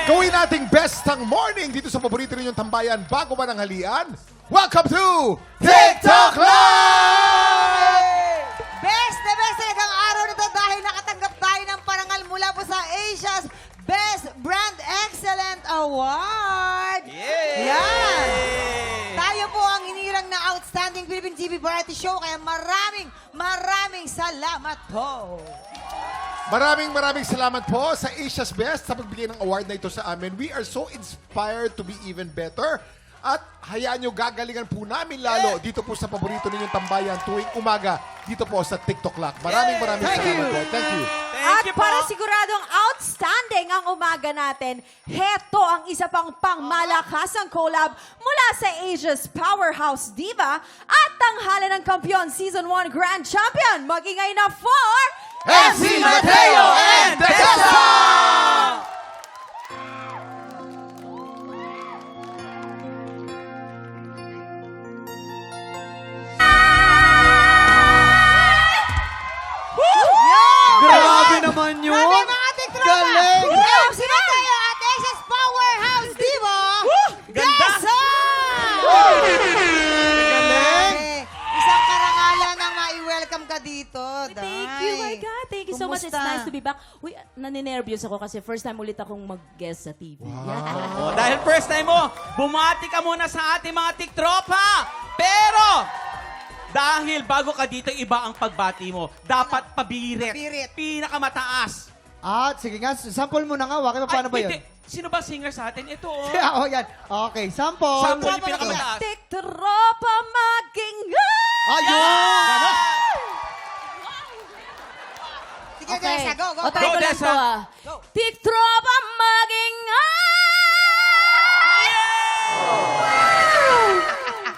Gawin nating best ng morning dito sa paborito ninyong tambayan bago ba ng halian. Welcome to TikTok Live! Best na best talagang araw nito dahil nakatanggap tayo ng parangal mula po sa Asia's Best Brand Excellent Award. Yan! Tayo po ang hinirang na Outstanding Philippine TV Variety Show kaya maraming salamat po. Maraming salamat po sa Asia's Best sa pagbigay ng award na ito sa amin. We are so inspired to be even better. At hayaan nyo, gagalingan po namin lalo dito po sa paborito ninyong tambayan tuwing umaga dito po sa TikTok Lock. Maraming salamat po. Thank you. At para siguradong outstanding ang umaga natin, heto ang isa pang pangmalakasang collab mula sa Asia's Powerhouse Diva at tanghalan ng kampiyon Season 1 Grand Champion. Magingay na for MC Mateo and Tessa! Grabe naman yun! Grabe mga tiktropa! Galing! MC Mateo at Asia's Powerhouse Diva! Ganda! Tessa! Galing! Isang karangalan ang mai-welcome ka dito. Thank you, my God. Thank you so much. It's Kumusta? nice to be back. Uy, naninervyos ako kasi first time ulit akong mag-guest sa TV. Oh, dahil first time mo, bumati ka muna sa ating mga tiktropa! Pero, dahil bago ka dito, iba ang pagbati mo. Dapat pabirit. Pabirit. Pinakamataas. Sige nga, sample mo na nga, Waki. Paano ba yun? hindi. Sino ba singer sa atin? Ito, oh. Yan. Okay, sample. Sample yung pinakamataas. Tiktropa maging Ayun! Sige, Tessa, go. O, tayo Go, ko lang Tessa. to ah. Tiktropa maging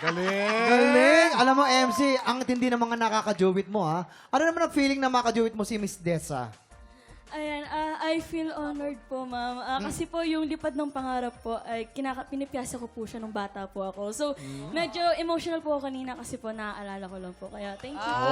Galing! Alam mo, MC, ang tindi ng mga nakaka-jowit mo, ha? Ano naman ang feeling na makaka-jowit mo si Miss Dessa? Ayan, I feel honored po, ma'am. Kasi po yung lipad ng pangarap po, ay pinipiyasa ko po siya nung bata po ako. So, medyo emotional po ako kanina kasi po naaalala ko lang po. Kaya, thank you po.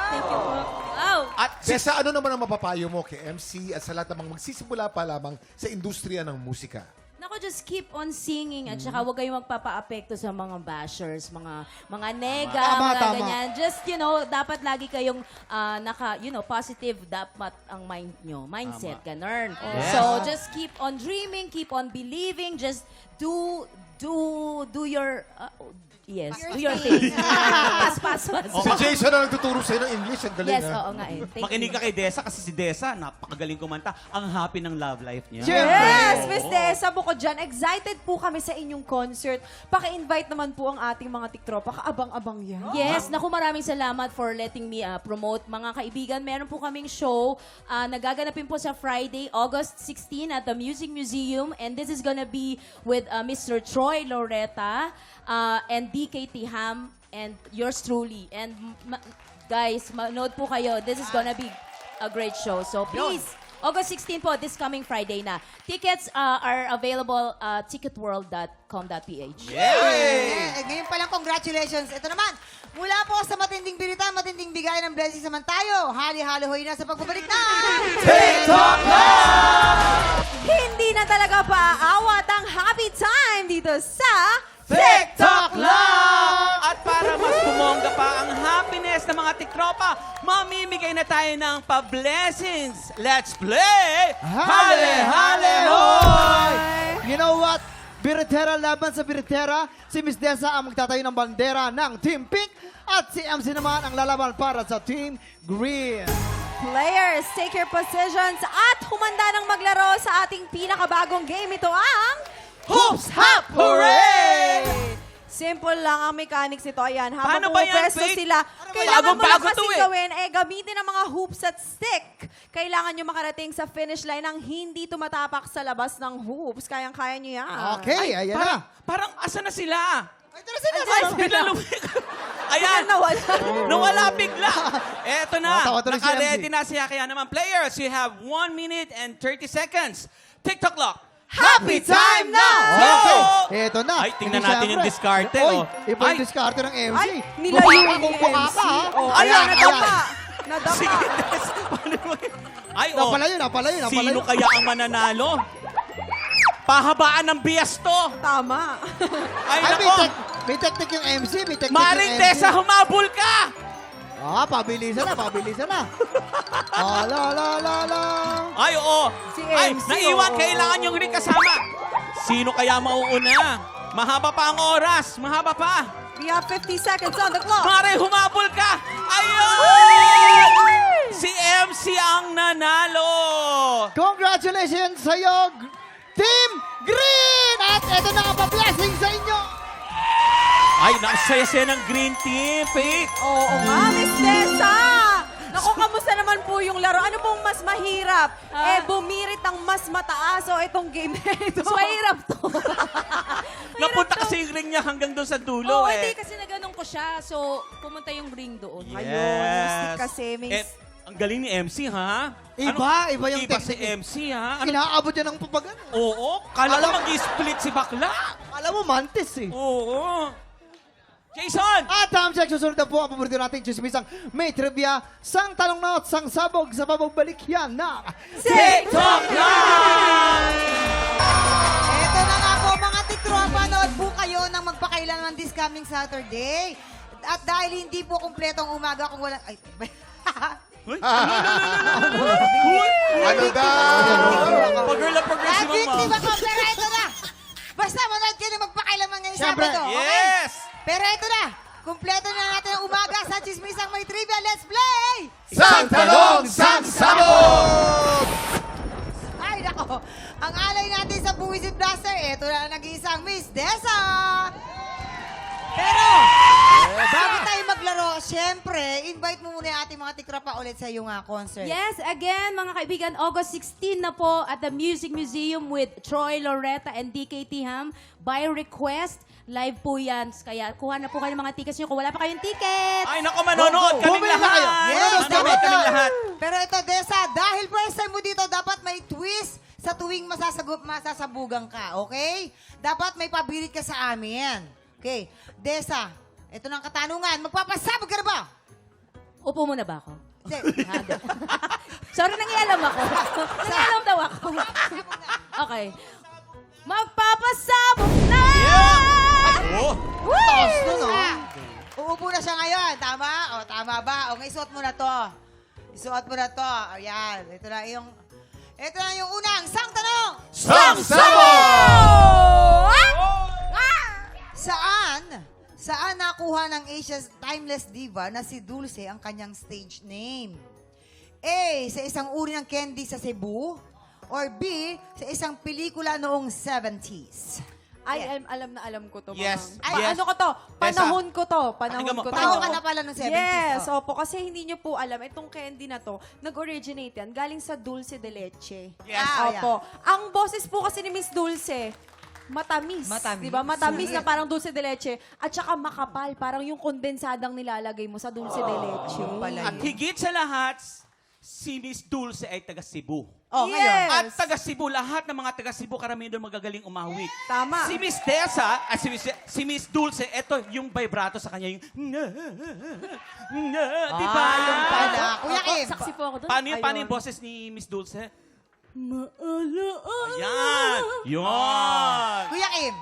Thank you po. Wow! At Tessa, ano naman ang mapapayo mo kay MC at sa lahat ng mga magsisimula pa lamang sa industriya ng musika? Nako, just keep on singing at saka huwag kayong magpapa-apekto sa mga bashers, mga nega, mga Tama. ganyan. Just, dapat lagi kayong positive dapat ang mindset, ganun. So, just keep on dreaming, keep on believing, just do your, do your thing. Pas. Si Jason na nagtuturo sa'yo ng English. Ang galing, Yes, ha? oo nga eh. Thank makinig you. ka kay Dessa kasi si Dessa, napakagaling kumanta. Ang happy ng love life niya. Yes, Miss Tessa, bukod dyan, excited po kami sa inyong concert. Paki-invite naman po ang ating mga tiktropa. Kaabang-abang yan. Ah. Yes, naku, maraming salamat for letting me promote. Mga kaibigan, meron po kaming show. Nagaganapin po sa Friday, August 16 at the Music Museum. And this is gonna be with Mr. Troy Loretta and DKT Ham and yours truly. And guys, manood po kayo. This is gonna be a great show. So please, August 16 po, this coming Friday na. Tickets are available ticketworld.com.ph. Ngayon pa lang, congratulations. Ito naman, mula po sa matinding birita, matinding bigay ng blessings naman tayo. Hali-haloy na sa pagbabalik na TikTok Live! Hindi na talaga paaawat ang happy time dito sa TikTok Live! At para mas bumongga pa ang happiness ng mga tiktropa, mamimigay na tayo ng pa-blessings. Let's play! Hale, hale, hoy! You know what? Biritera laban sa Biritera. Si Miss Dessa ang magtatayo ng bandera ng Team Pink. At si MC naman ang lalaban para sa Team Green. players. Take your positions at humanda ng maglaro sa ating pinakabagong game. Ito ang Hoops Hop Hooray! Simple lang ang mechanics nito. Ayan, Paano habang ba yan, pumupwesto Faith? sila, kailangan mo lang Bagong-bago to kasing eh. gawin, gamitin ang mga hoops at stick. Kailangan nyo makarating sa finish line ng hindi tumatapak sa labas ng hoops. Kayang-kaya nyo yan. Okay, ayan na. Parang asa na sila? Ay, tara sila. Ay, Bigla Ayan, nawala. nawala bigla. Eto na, Tawa tuloy si naka-ready MC. na siya. Kaya naman, players, you have 1 minute and 30 seconds. TikTok Lock. Happy time now! Okay, eto na. Ay, tingnan Hindi natin yung syempre. diskarte, Oy, oh. iba yung Ay. diskarte ng MC. Ay, nilayo Mukha ni kang mukha MC. ka, ha? Oh, Ayan, ayan, nadapa. ayan. Nadapa. Ay, oh. Napalayo, napalayo, napalayo. Sino kaya ang mananalo? Pahabaan ng bias to. Tama. Ay, Ay, nako. may technique yung MC, may technique Maring yung MC. Tessa, humabol ka! Pabilisan na, pabilisan na. La. Ay, oo. Si Ay, MC, naiwan. oo. Kailangan yung rin kasama. Sino kaya mauuna? Mahaba pa ang oras. Mahaba pa. We have 50 seconds on the clock. Mare, humabol ka! Ayun! Si MC ang nanalo! Congratulations sa'yo, Team Green! At ito na ang pa-blessing sa inyo. Ay, nasaya-saya ng Green Team, Faith. Oo nga, Miss Tessa! Naku, kamusta naman po yung laro? Ano pong mas mahirap? Bumirit ang mas mataas o itong game na ito? So, mahirap to. Napunta kasi yung ring niya hanggang doon sa dulo Oo, eh. hindi kasi naganong ko siya. So, pumunta yung ring doon. Ayun, kasi may... Ang galing ni MC, ha? Iba yung iba si technique. MC, ha? Ano? Inaabot yan ng papagano. Oo, kala ko mag-split si bakla. Alam mo, mantis eh. Oo. Jason! At time check, susunod na po ang paborito nating chismisang may trivia, sang tanong na at sang sabog sa pagbabalik yan na TikTok Live! Ito na nga po mga tiktropa, nood po kayo ng magpakailanman this coming Saturday. At dahil hindi po kumpletong umaga kung walang... Ay, Ano daw? Pag-girl na pag-girl si Victim Mama. ako, pero ito na. Basta manood kayo ng magpakailanman ngayong Siyempre. Sabado. Okay? Yes! Pero ito na. Kumpleto na natin ang umaga sa Chismisang May Trivia. Let's play! Sang tanong, sang sabog! Ay, nako. Ang alay natin sa Buwisit Blaster, ito na ang nag-iisang Miss Dessa. Pero, bago tayo maglaro, syempre, invite mo muna yung ating mga tikropa ulit sa iyong concert. Yes, again, mga kaibigan, August 16 na po at the Music Museum with Troy Loretta and DKT Ham. By request, live po yan. Kaya kuha na po kayo ng mga tickets nyo kung wala pa kayong ticket. Ay, nako, manonood kaming Bumili na kayo. lahat. Yes, Manonood dapat kaming yan. lahat. Pero ito, Dessa, dahil first time mo dito, dapat may twist sa tuwing masasabugan ka, okay? Dapat may pabilit ka sa amin. Okay, Dessa, ito na ang katanungan. Magpapasabog ka na ba? Upo muna ba ako? Hindi. Sorry, nangialam ako. Nangialam daw ako. Okay. Magpapasabog na! Oh, taas na, no? Uupo na siya ngayon. Tama? O, tama ba? O, isuot mo na to. Isuot mo na to. Ayan. Ito na yung unang sang tanong. Sang sabog! Saan nakuha ng Asia's timeless diva na si Dulce ang kanyang stage name? A. Sa isang uri ng candy sa Cebu? Or B. Sa isang pelikula noong 70s? Ay, alam ko to. Yes. Ma'am. Ay, Yes. ano ko to? Panahon ko to. Panahon Pakinggan mo, ko to. Tao ka na pala noong 70s. Yes, oh. opo. Kasi hindi nyo po alam, itong candy na to, nag-originate yan. Galing sa Dulce de Leche. Yes. Ah, Opo. Ang boses po kasi ni Miss Dulce, matamis. Matamis. Diba? Matamis Sweet. na parang dulce de leche. At saka makapal. Parang yung kondensadang nilalagay mo sa dulce de leche. pala. At higit sa lahat, si Miss Dulce ay taga Cebu. Oh, ngayon. At taga Cebu, lahat ng mga taga Cebu, karamihan doon magagaling umawit. Tama. Si Miss Tessa, si Miss Dulce, eto yung vibrato sa kanya, yung diba? Yung pala. Kuya Kim. Saksi po ako doon. Paano yung boses ni Miss Dulce? Ayan! Yun! Kuya Kim.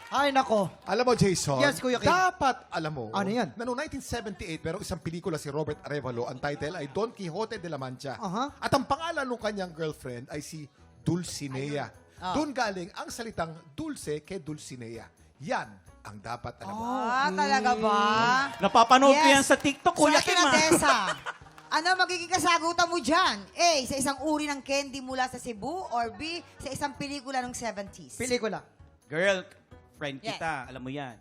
Ay, nako. Alam mo, Jason, Yes, Kuya Kim. dapat alam mo Ano yan? na noong 1978, pero isang pelikula si Robert Arevalo, ang title ay Don Quixote de la Mancha. Aha. At ang pangalan ng kanyang girlfriend ay si Dulcinea. Doon galing ang salitang dulce ke Dulcinea. Yan ang dapat alam mo. Talaga ba? Napapanood ko Yes. yan sa TikTok, Kuya So, Kim. ito na, ah. Dessa. Ano magiging kasagutan mo dyan? A. Sa isang uri ng candy mula sa Cebu? Or B. Sa isang pelikula ng 70s? Pelikula. Girl, friend Yes. kita, alam mo yan.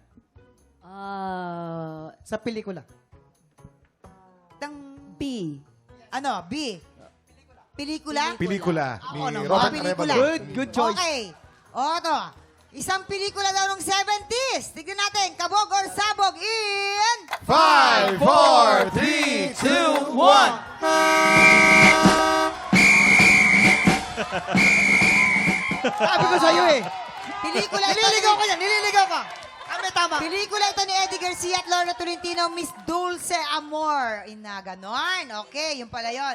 Sa pelikula. B. Ano? B. Pelikula? Pelikula ni Ako naman. Robert Pelikula. Arevalo. Good choice. Okay. O, ito. Isang pelikula daw ng 70s. Tignan natin. Kabog or sabog in... 5, 4, 3, 2, 1. Sabi ko sa'yo eh. Pelikula ito. Nililigaw ka yan, nililigaw ka. Tama. Pelikula ito ni Eddie Garcia at Lorna Tolentino, Miss Dulce Amor. Ganon. Okay, yun pala yun.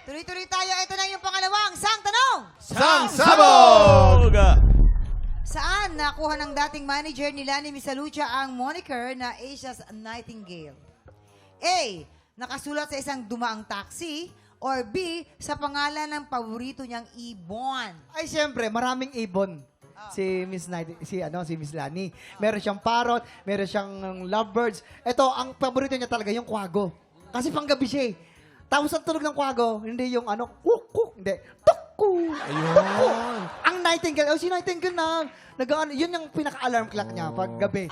Tuloy-tuloy tayo. Ito na yung pangalawang sang tanong. Sang sabog! Saan nakuha ng dating manager ni Lani Misalucha ang moniker na Asia's Nightingale? A. Nakasulat sa isang dumaang taxi. Or B. Sa pangalan ng paborito niyang ibon. Ay, siyempre, maraming ibon. Si Miss Lani. Meron siyang parrot, meron siyang lovebirds. Ito, ang paborito niya talaga, yung kwago. Kasi panggabi siya eh. Tapos ang tunog ng kwago, hindi yung kuk, hindi. Tukku! Ayun. Ang nightingale, si nightingale yun yung pinaka-alarm clock niya pag gabi.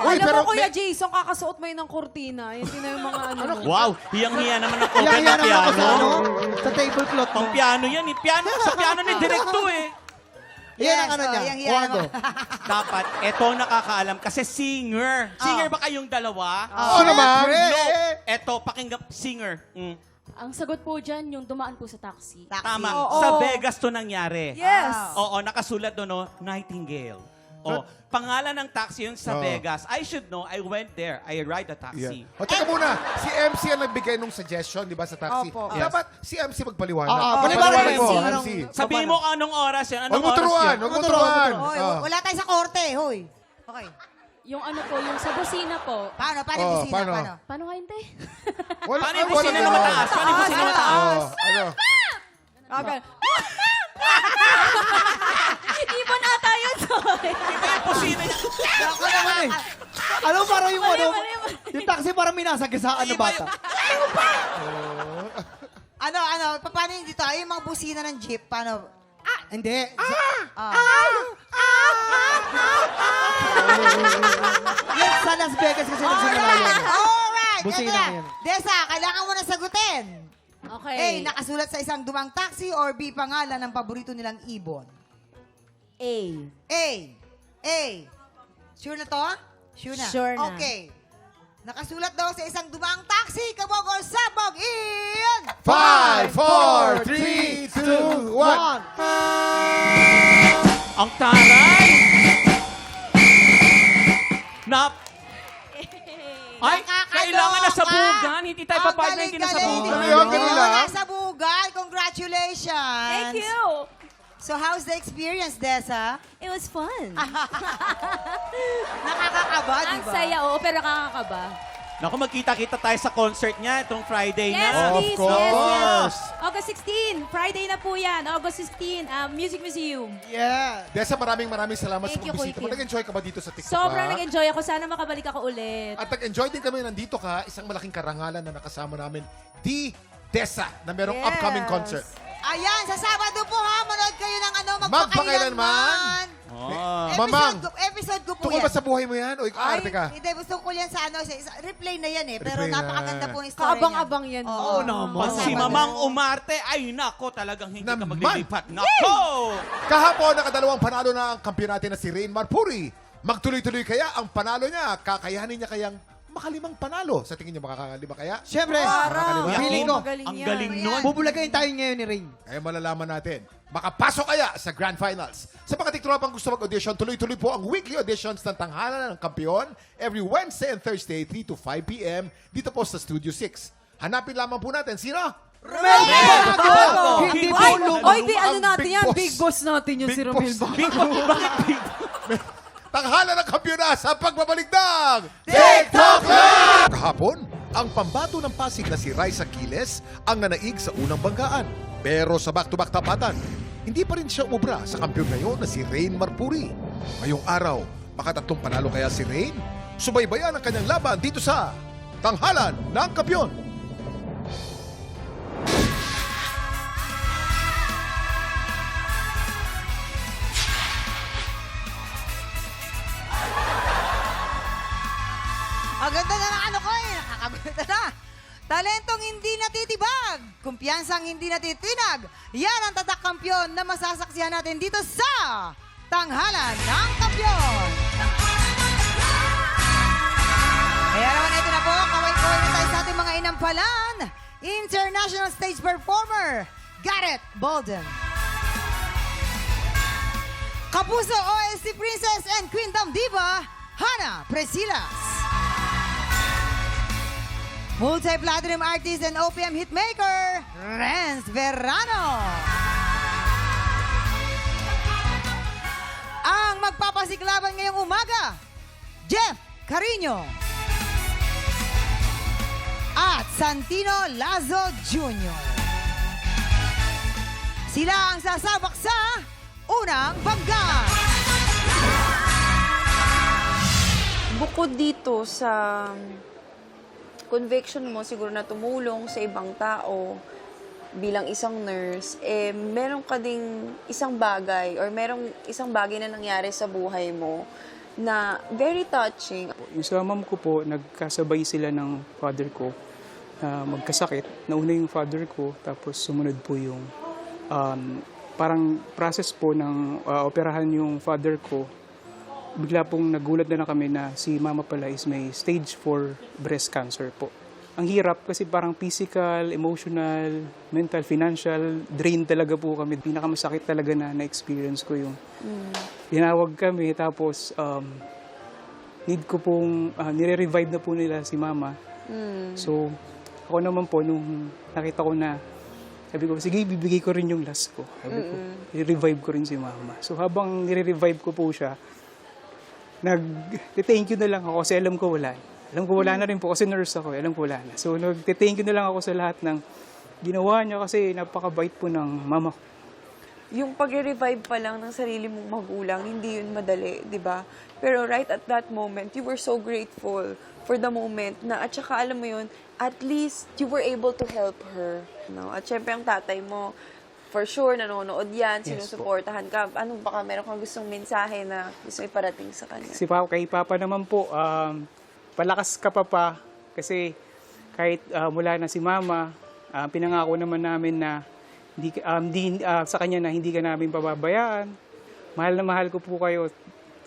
Uy, pero Kuya Jason, kakasuot mo yun ng kortina. Yun na yung mga ano. Wow, hiyang-hiya naman ang cover Kaya ng naman ako piano. sa tablecloth mo. Pang piano yan eh. Sa piano ni Directo eh. Yan ang niya, yang kwago. Dapat, eto nakakaalam kasi singer. Singer ba kayong dalawa? Oo naman. No. Eto, pakinggan, singer. Ang sagot po dyan, yung dumaan po sa taxi. Tama. Oo. Sa Vegas to nangyari. Yes. Oo, nakasulat doon, no? Nightingale. Oh, pangalan ng taxi yun sa Oo. Vegas. I should know. I went there. I ride a taxi. O, teka muna. Si MC ang nagbigay nung suggestion, di ba, sa taxi. Opo. Dapat si MC magpaliwanag. Oo, Paliwanag mo, paliwanag MC. Sabihin mo anong oras yan. Huwag Anong mo oras turuan. yan? Huwag mo turuan. Hoy, Ah. wala tayo sa korte, hoy. Okay. Yung ano po, yung sa busina po. Paano yung busina? paano? Paano? Paano kayo, te? Wala, Paano yung wala busina na ganon. mataas? Paano yung busina na mataas? Ano? Okay. Ibon ata yun, sorry. Iba yung busina niya. Ako naman eh. Alam mo, parang yung yung taxi parang minasagasaan na bata. Paano yung dito? Ay, yung mga busina ng jeep, paano? Hindi. Yan sa Las Vegas kasi nagsimula yun. Alright! Busina Ito na. na yan. Desa, kailangan mo na sagutin. Okay. A. Nakasulat sa isang dumang taxi or B. Pangalan ng paborito nilang ibon. A. A. Sure na to? Sure na? Sure na. Okay. Nakasulat daw sa isang dumang taxi, kabog or sabog in... 5, 4, 3, 2, 1. Ang taray! Ay, Nakakaloka! kailangan na sabugan. Hindi tayo papayag na hindi na sabugan. Ano yun? Ganun lang? Nasa bugan. Congratulations. Thank you. So, how's the experience, Desa? It was fun. Nakakakaba, di Ang ba? saya, oo, pero nakakaba. Naku, magkita-kita tayo sa concert niya itong Friday Yes, na. Of please. course. Yes. August 16. Friday na po yan. August 16. Music Museum. Yeah. Desa, maraming salamat Thank sa you, pagbisita mo. Kuya Kim. Nag-enjoy ka ba dito sa TikTok? Sobrang nag-enjoy ako. Sana makabalik ako ulit. At nag-enjoy din kami nandito ka, isang malaking karangalan na nakasama namin, di Desa, na merong Yes. upcoming concert. Ayan, sa Sabado po ha, manood kayo ng Magpakailanman. Magpakailanman. Oh. Mamang, Episode ko po tungkol yan. ba sa buhay mo yan? O arte ka? Hindi, gusto ko yan sa replay na yan eh. Pero Replay na. napakaganda po ng story Kaabang-abang yan. Oo naman. Pag si Mamang umarte, ay nako, talagang hindi ka Naman. maglilipat. Nako! Kahapon, nakadalawang panalo na ang kampiyon natin na si Rain Marpuri. Magtuloy-tuloy kaya ang panalo niya? Kakayanin niya kayang makalimang panalo? Sa tingin niyo makakalima kaya? Siyempre, Makakaliwa. feeling ko, Magaling Ang yan. galing nun. bubulagayin tayo ngayon ni Rain. Eh, malalaman natin. Makapasok kaya sa Grand Finals. Sa mga tiktropang gusto mag-audition, tuloy-tuloy po ang weekly auditions ng Tanghalan ng Kampiyon every Wednesday and Thursday, 3 to 5 p.m. dito po sa Studio 6. Hanapin lamang po natin, sino? Bago! Hindi po Ay, lumang. oy, ano Ang natin Big yan? Boss. Big boss natin yun si Romel Bago. Big Boss, bakit Big Tanghalan ng Kampiyon na sa pagbabalik ng TikTok Live! Kahapon, ang pambato ng Pasig na si Raisa Quiles ang nanaig sa unang banggaan. Pero sa back-to-back tapatan, hindi pa rin siya umubra sa kampiyon ngayon na si Rain Marpuri. Ngayong araw, makatatlong panalo kaya si Rain? Subaybayan ang kanyang laban dito sa Tanghalan ng Kampiyon. Ang ganda na ng ano ko eh. Nakakaganda na. Talentong hindi natitibag. Kumpiyansang hindi natitinag. Yan ang tatak kampyon na masasaksihan natin dito sa Tanghalan ng Kampyon. Kaya naman ito na po, kaway-kaway na tayo sa ating mga inampalan. International stage performer, Gareth Bolden. Kapuso OST Princess and Queendom Diva, Hannah Presilas. Multi-platinum artist and OPM hitmaker, Renz Verano. Ang magpapalala pasiklaban ngayong umaga, Jeff Carino at Santino Lazo Jr. Sila ang sasabak sa unang bangga. Bukod dito sa conviction mo, siguro na tumulong sa ibang tao bilang isang nurse, meron ka ding isang bagay or merong isang bagay na nangyari sa buhay mo na very touching. Yung sa mom ko po, nagkasabay sila ng father ko na magkasakit. Nauna yung father ko, tapos sumunod po yung parang process po ng operahan yung father ko. Bigla pong nagulat na lang kami na si mama pala is may stage 4 breast cancer po. Ang hirap kasi parang physical, emotional, mental, financial, drain talaga po kami. Pinakamasakit talaga na-experience ko yung tinawag kami tapos need ko pong, nire-revive na po nila si mama. So, ako naman po, nung nakita ko na, sabi ko, sige, bibigay ko rin yung last ko. Sabi ko, i-revive ko rin si mama. So, habang nire-revive ko po siya, nag-thank you na lang ako kasi alam ko wala. Alam ko wala na rin po kasi nurse ako. Alam ko wala na. So, nag-thank you na lang ako sa lahat ng ginawa niya kasi napakabait po ng mama ko. Yung pag-revive pa lang ng sarili mong magulang, hindi yun madali, di ba? Pero right at that moment, you were so grateful for the moment na at saka alam mo yun, at least you were able to help her. No? At syempre ang tatay mo, for sure, nanonood yan, sinusuportahan ka. Ano, baka meron kang gustong mensahe na gusto iparating sa kanya? Kay Papa naman po, palakas ka pa kasi kahit mula na si Mama, pinangako naman namin na sa kanya na hindi ka namin pababayaan. Mahal na mahal ko po kayo.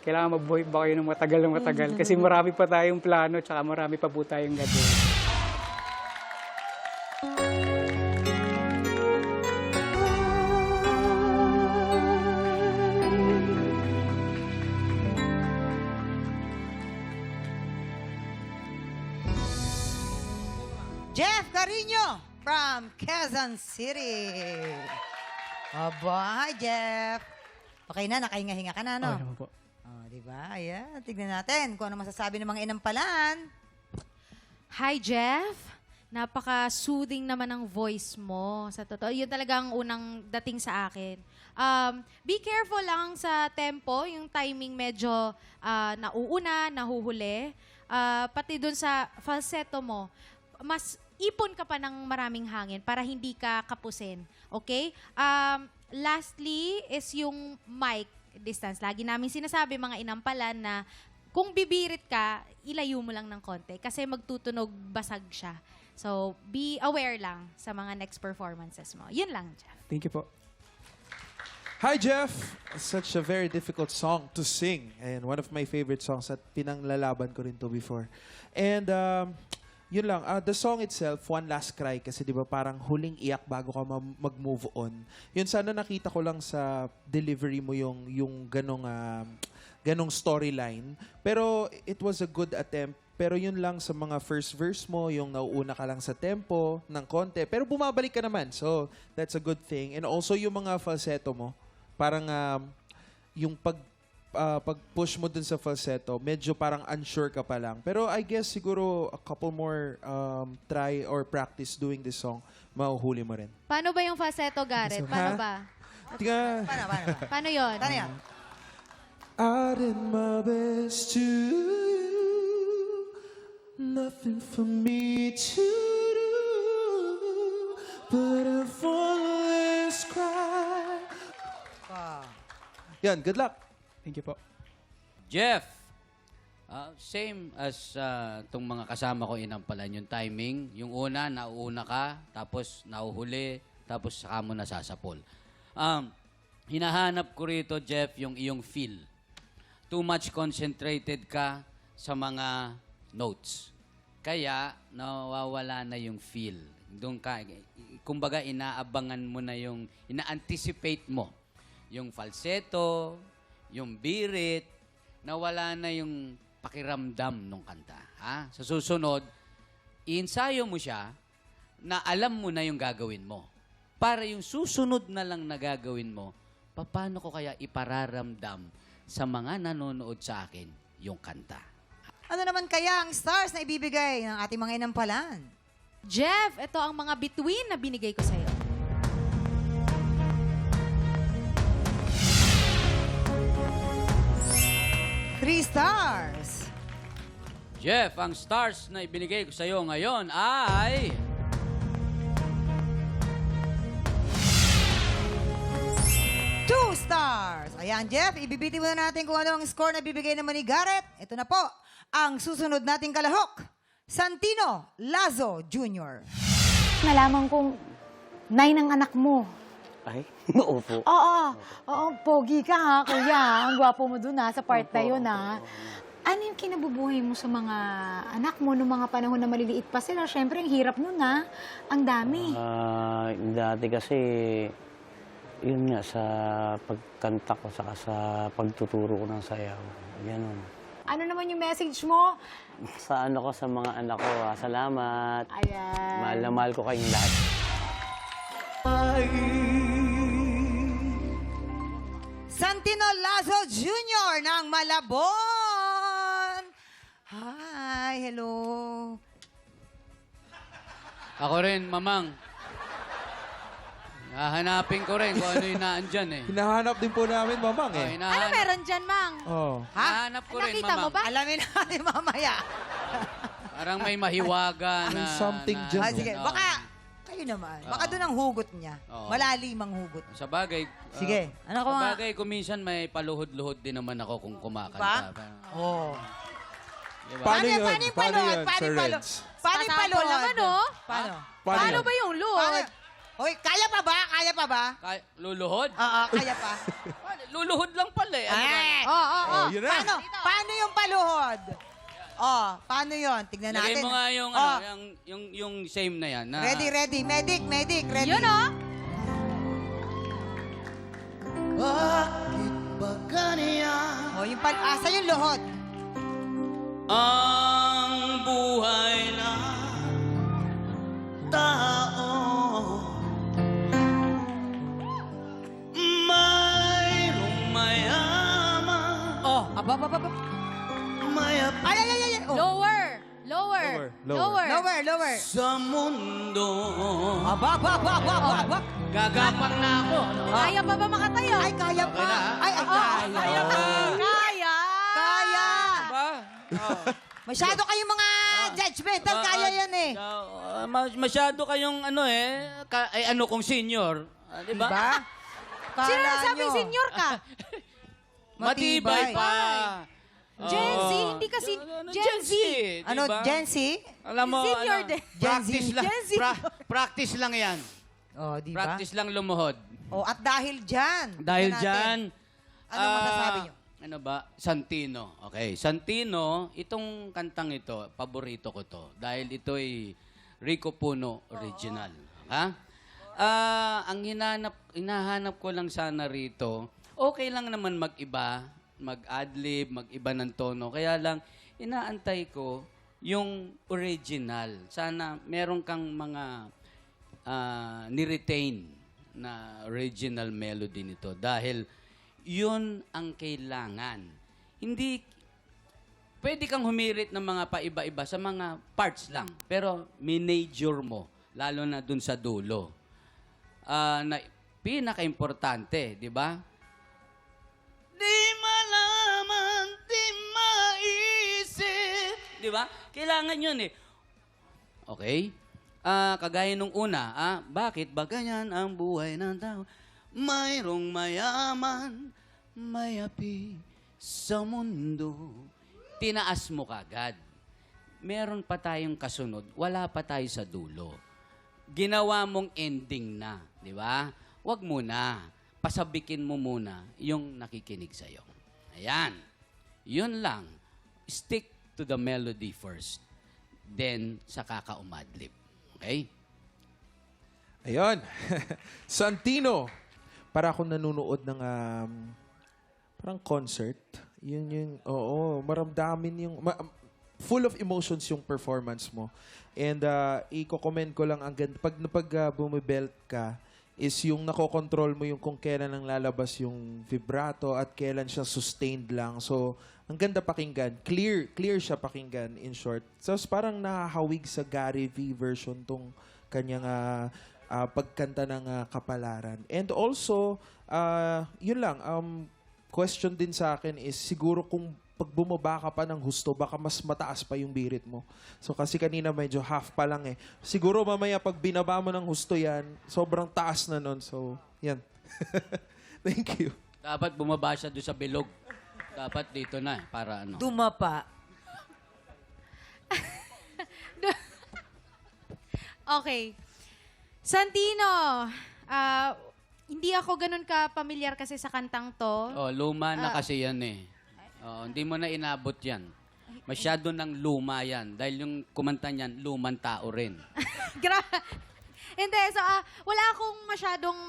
Kailangan mabuhay pa kayo ng matagal kasi marami pa tayong plano tsaka marami pa po tayong gagawin. Jeff Carino from Quezon City. Aba, hi Jeff. Okay na, nakahinga-hinga ka na, no? naman po. Oh, di ba? Ayan, tignan natin kung ano masasabi ng mga inampalan. Hi, Jeff. Napaka-soothing naman ng voice mo. Sa totoo, yun talaga ang unang dating sa akin. Be careful lang sa tempo. Yung timing medyo nauuna, nahuhuli. Pati dun sa falsetto mo, mas ipon ka pa ng maraming hangin para hindi ka kapusin. Okay? Lastly is yung mic distance. Lagi namin sinasabi mga inampalan na kung bibirit ka, ilayo mo lang ng konti kasi magtutunog basag siya. So, be aware lang sa mga next performances mo. Yun lang, Jeff. Thank you po. Hi, Jeff! Such a very difficult song to sing. And one of my favorite songs at pinanglalaban ko rin to before. And yun lang, the song itself, One Last Cry, kasi di ba parang huling iyak bago ka mag-move on. Yun sana nakita ko lang sa delivery mo yung ganong storyline. Pero it was a good attempt. Pero yun lang sa mga first verse mo, yung nauuna ka lang sa tempo ng konti. Pero bumabalik ka naman. So, that's a good thing. And also yung mga falsetto mo, parang yung pag-push mo dun sa falsetto, medyo parang unsure ka pa lang. Pero I guess siguro a couple more try or practice doing this song, mahuhuli mo rin. Paano ba yung falsetto, Garrett? Paano ba? Tika, Paano yun? Paano yan? I did my best to nothing for me to do, but a foolish cry. Yan, good luck. Thank you po. Jeff, same as itong mga kasama ko inampalan yung timing. Yung una, nauuna ka, tapos nauhuli, tapos saka mo nasasapol. Hinahanap ko rito, Jeff, yung iyong feel. Too much concentrated ka sa mga notes. Kaya, nawawala na yung feel. Doon ka, kumbaga, inaabangan mo na yung, ina-anticipate mo yung falsetto, yung birit, nawala na yung pakiramdam ng kanta. Ha? Sa susunod, iensayo mo siya na alam mo na yung gagawin mo. Para yung susunod na lang na gagawin mo, paano ko kaya ipararamdam sa mga nanonood sa akin yung kanta. Ano naman kaya ang stars na ibibigay ng ating mga inampalan? Jeff, ito ang mga bituin na binigay ko sa'yo. 3 stars. Jeff, ang stars na ibinigay ko sa iyo ngayon ay... Two stars. Ayan, Jeff, ibibiti muna natin kung ano ang score na bibigay naman ni Garrett. Ito na po, ang susunod nating kalahok. Santino Lazo Jr. Nalaman kong 9 ang anak mo. Ay, opo. Oo, pogi ka ha, kuya. Ang gwapo mo dun ha, sa part na yun ha. Ano yung kinabubuhay mo sa mga anak mo noong mga panahon na maliliit pa sila? Siyempre, ang hirap nun ha. Ang dami. Dati kasi, yun nga, sa pagkanta ko, saka sa pagtuturo ko ng sayaw. Ganun. Ano naman yung message mo? Sa ano ko, sa mga anak ko, salamat. Ayan. Mahal na mahal ko kayong lahat. Santino Lazo Jr. ng Malabon. Hi, hello. Ako rin, Mamang. Hahanapin ko rin kung ano yung naandyan eh. Hinahanap din po namin, Mamang Oh, eh. Ano meron dyan, Mang? Oh. Hahanap ko rin, Nakita mo Mamang. ba? Alamin natin mamaya. Parang may mahiwaga na... May something dyan, Ah, sige, Oo. baka kayo naman. Baka doon ang hugot niya. Oo. Malalim ang hugot. Sa bagay... Sige, ano ko Sa nga? bagay, kung minsan may paluhod-luhod din naman ako kung kumakanta. Ba? Parang- Oh. Diba? Paano yun? Paano yung Paano paluhod? yun, Paano Sir yung paluhod? Reds? Paano yung Pasample paluhod? naman, oh. Paano? Paano yun? ba yung Paano? load? Hoy, kaya pa ba? Kaya pa ba? Luluhod? Oo, kaya pa. Luluhod lang pala eh. Ano ba? Eh! Oh, yun na. Paano? Paano yung paluhod? Oh, paano yun? Tignan Lagay natin. mo nga yung, Oh, yung same na yan. Na, ready, ready. Medic, medic, ready. Yun, oh. Oh, yung asa yung luhod? Ang buhay na tao mayroong mayaman Oh, aba. Ay, ay, ay, ay. Oh. Lower. Lower. Lower. Lower, lower. sa mundo. Aba. Gagapang na ako. Kaya pa ba makatayo? Ay, kaya pa. Okay na, Ay, kaya. Kaya pa. Kaya. Kaya. Ba? Oh. Masyado kayong mga judgmental. Kaya yan eh. Masyado kayong ano eh, ano kong senior. Di ba? Diba? Sino Kala nagsabi nyo. senior ka? Matibay pa. Gen Z, hindi kasi Gen Z. Ano, diba? Gen Z? Alam mo, Senior ano, din. practice lang. Gen Z. Practice lang yan. Oh, di ba? Practice lang lumuhod. Oh, at dahil dyan. Dahil tignan dyan, natin. Ano masasabi nyo? Ano ba? Santino. Okay, Santino, itong kantang ito, paborito ko to. Dahil ito ay Rico Puno original. Ha? Ang hinahanap ko lang sana rito, okay lang naman mag-iba, mag-adlib, mag-iba ng tono. Kaya lang, inaantay ko yung original. Sana meron kang mga ni-retain na original melody nito. Dahil yun ang kailangan. Hindi, pwede kang humirit ng mga paiba-iba sa mga parts lang. Pero minajor mo, lalo na dun sa dulo. Na pinaka-importante, di ba? Di malaman, di maisip. Di ba? Kailangan yun eh. Okay? Kagaya nung una, bakit ba ganyan ang buhay ng tao? Mayroong mayaman, mayapi sa mundo. Tinaas mo kagad. Meron pa tayong kasunod, wala pa tayo sa dulo. Ginawa mong ending na, di ba? Huwag muna. Pasabikin mo muna yung nakikinig sa'yo. Ayan. Yun lang. Stick to the melody first. Then, saka ka umadlib. Okay? Ayun. Santino. Para akong nanonood ng parang concert. Oo, maramdamin yung, full of emotions yung performance mo. And i-comment ko lang, pag bumibelt ka, is yung nakokontrol mo yung kung kailan lang lalabas yung vibrato at kailan siya sustained lang. So, ang ganda pakinggan. Clear siya pakinggan, in short. So, parang nakahawig sa Gary V version tong kanyang pagkanta ng Kapalaran. And also, yun lang, question din sa akin is siguro kung pag bumaba ka pa ng husto, baka mas mataas pa yung birit mo. So kasi kanina medyo half pa lang eh. Siguro mamaya pag binaba mo ng husto yan, sobrang taas na nun. So, yan. Thank you. Dapat bumaba siya doon sa bilog. Dapat dito na, para ano. Dumapa. Okay. Santino, hindi ako ganun ka-pamilyar kasi sa kantang to. Oh, luma na kasi yan eh. Oh, hindi mo na inabot yan. Masyado ng luma yan. Dahil yung kumanta niyan, lumang tao rin. Hindi, so wala akong masyadong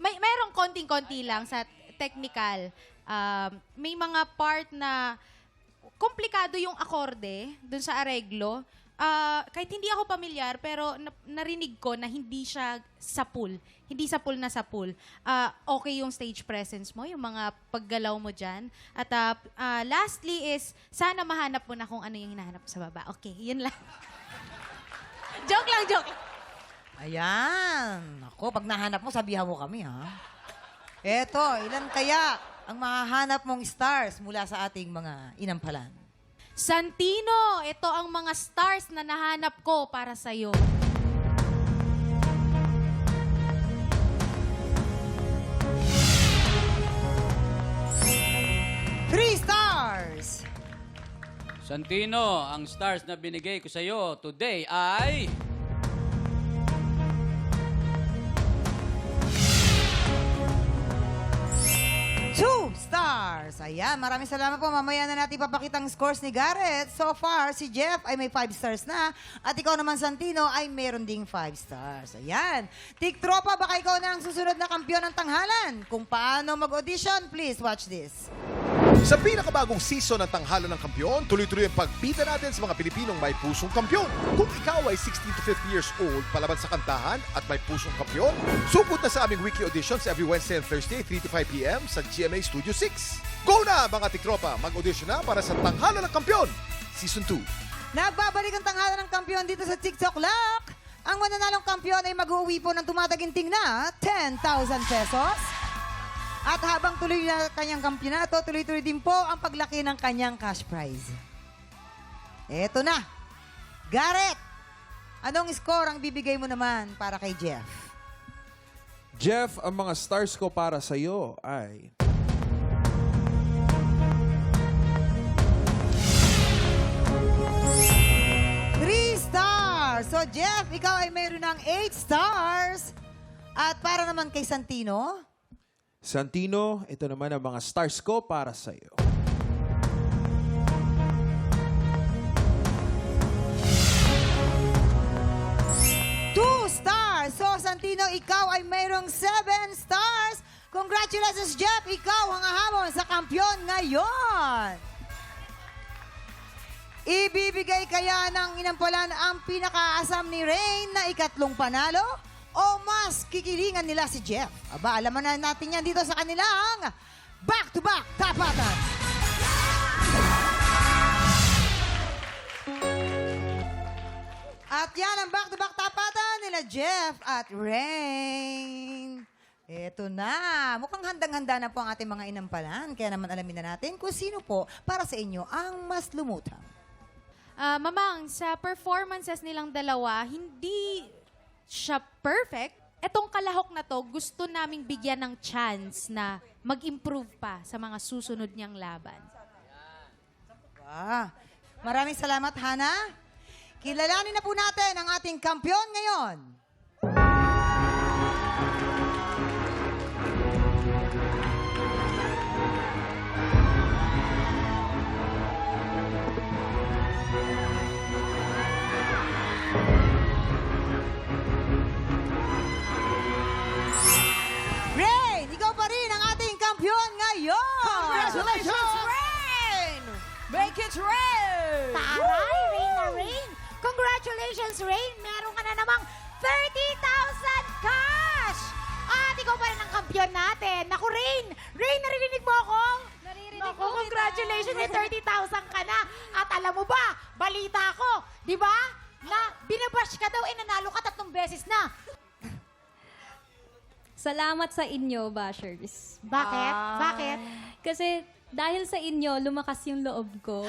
mayroong konting-konti lang sa technical. May mga part na komplikado yung akorde dun sa areglo. Kahit hindi ako pamilyar, pero narinig ko na hindi siya sapul. Hindi sapul na sapul. Okay yung stage presence mo, yung mga paggalaw mo dyan. At lastly is, sana mahanap mo na kung ano yung hinahanap sa baba. Okay, yun lang. Joke lang, joke. Ayan. Ako, pag nahanap mo, sabihan mo kami, ha? Eto, ilan kaya ang mahahanap mong stars mula sa ating mga inampalan? Santino, ito ang mga stars na nahanap ko para sa'yo. Three stars! Santino, ang stars na binigay ko sa'yo today ay... 2 stars. Ayan, maraming salamat po. Mamaya na natin papakita ang scores ni Garrett. So far, si Jeff ay may 5 stars na. At ikaw naman, Santino, ay meron ding 5 stars. Ayan. Tiktropa, baka ikaw na ang susunod na kampiyon ng tanghalan. Kung paano mag-audition, please watch this. Sa pinakabagong season ng Tanghalan ng Kampiyon, tuloy-tuloy ang pagbida natin sa mga Pilipinong may pusong kampiyon. Kung ikaw ay 16 to 50 years old, palaban sa kantahan at may pusong kampiyon, sugod na sa aming weekly auditions every Wednesday and Thursday, 3 to 5 p.m. sa GMA Studio 6. Go na, mga tiktropa! Mag-audition na para sa Tanghalan ng Kampiyon, Season 2. Nagbabalik ang tanghalan ng kampiyon dito sa TikTok Lock. Ang mananalong kampiyon ay mag-uwi po ng tumataginting na 10,000 pesos. At habang tuloy na kanyang kampyonato, tuloy-tuloy din po ang paglaki ng kanyang cash prize. Eto na. Garrett, anong score ang bibigay mo naman para kay Jeff? Jeff, ang mga stars ko para sa'yo ay... stars. So Jeff, ikaw ay mayroon ng 8 stars. At para naman kay Santino... Santino, ito naman ang mga stars ko para sa'yo. 2 stars. So, Santino, ikaw ay mayroong 7 stars. Congratulations, Jeff. Ikaw ang hahamon sa kampiyon ngayon. Ibibigay kaya ng inampalan ang pinakaasam ni Rain na ikatlong panalo? O mas kikilingan nila si Jeff? Aba, alaman na natin yan dito sa kanilang back-to-back tapatan. At yan ang back-to-back tapatan nila Jeff at Rain. Eto na. Mukhang handang-handa na po ang ating mga inampalan. Kaya naman alamin na natin kung sino po para sa inyo ang mas lumutang. Mamang, sa performances nilang dalawa, hindi siya perfect. Etong kalahok na to, gusto naming bigyan ng chance na mag-improve pa sa mga susunod niyang laban. Maraming salamat, Hana. Kilalanin na po natin ang ating kampiyon ngayon. Rain, ikaw pa rin ang ating kampiyon ngayon. Congratulations, Rain! Make it rain! Taray, Rain na Rain! Congratulations, Rain! Meron ka na namang 30,000 cash! ikaw pa rin ang kampiyon natin. Naku, Rain! Rain, naririnig mo ako? Naririnig ko. Congratulations, may 30,000 ka na. At alam mo ba, balita ko, di ba? Na binabash ka daw, nanalo ka 3 beses na. Salamat sa inyo, bashers. Bakit? Bakit? Kasi dahil sa inyo, lumakas yung loob ko.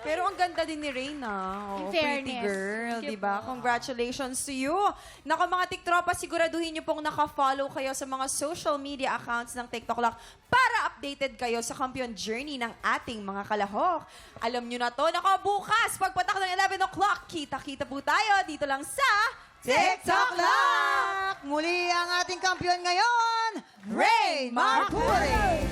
Pero ang ganda din ni Reyna. In Pretty fairness. girl, di ba? Congratulations to you. Naku mga TikTropa, siguraduhin niyo pong naka-follow kayo sa mga social media accounts ng TikTok Lock para updated kayo sa kampiyon journey ng ating mga kalahok. Alam niyo na to, bukas, pagpatak ng 11 o'clock, kita-kita po tayo dito lang sa TikTok Lock! Muli ang ating kampiyon ngayon, Rain Marpuri!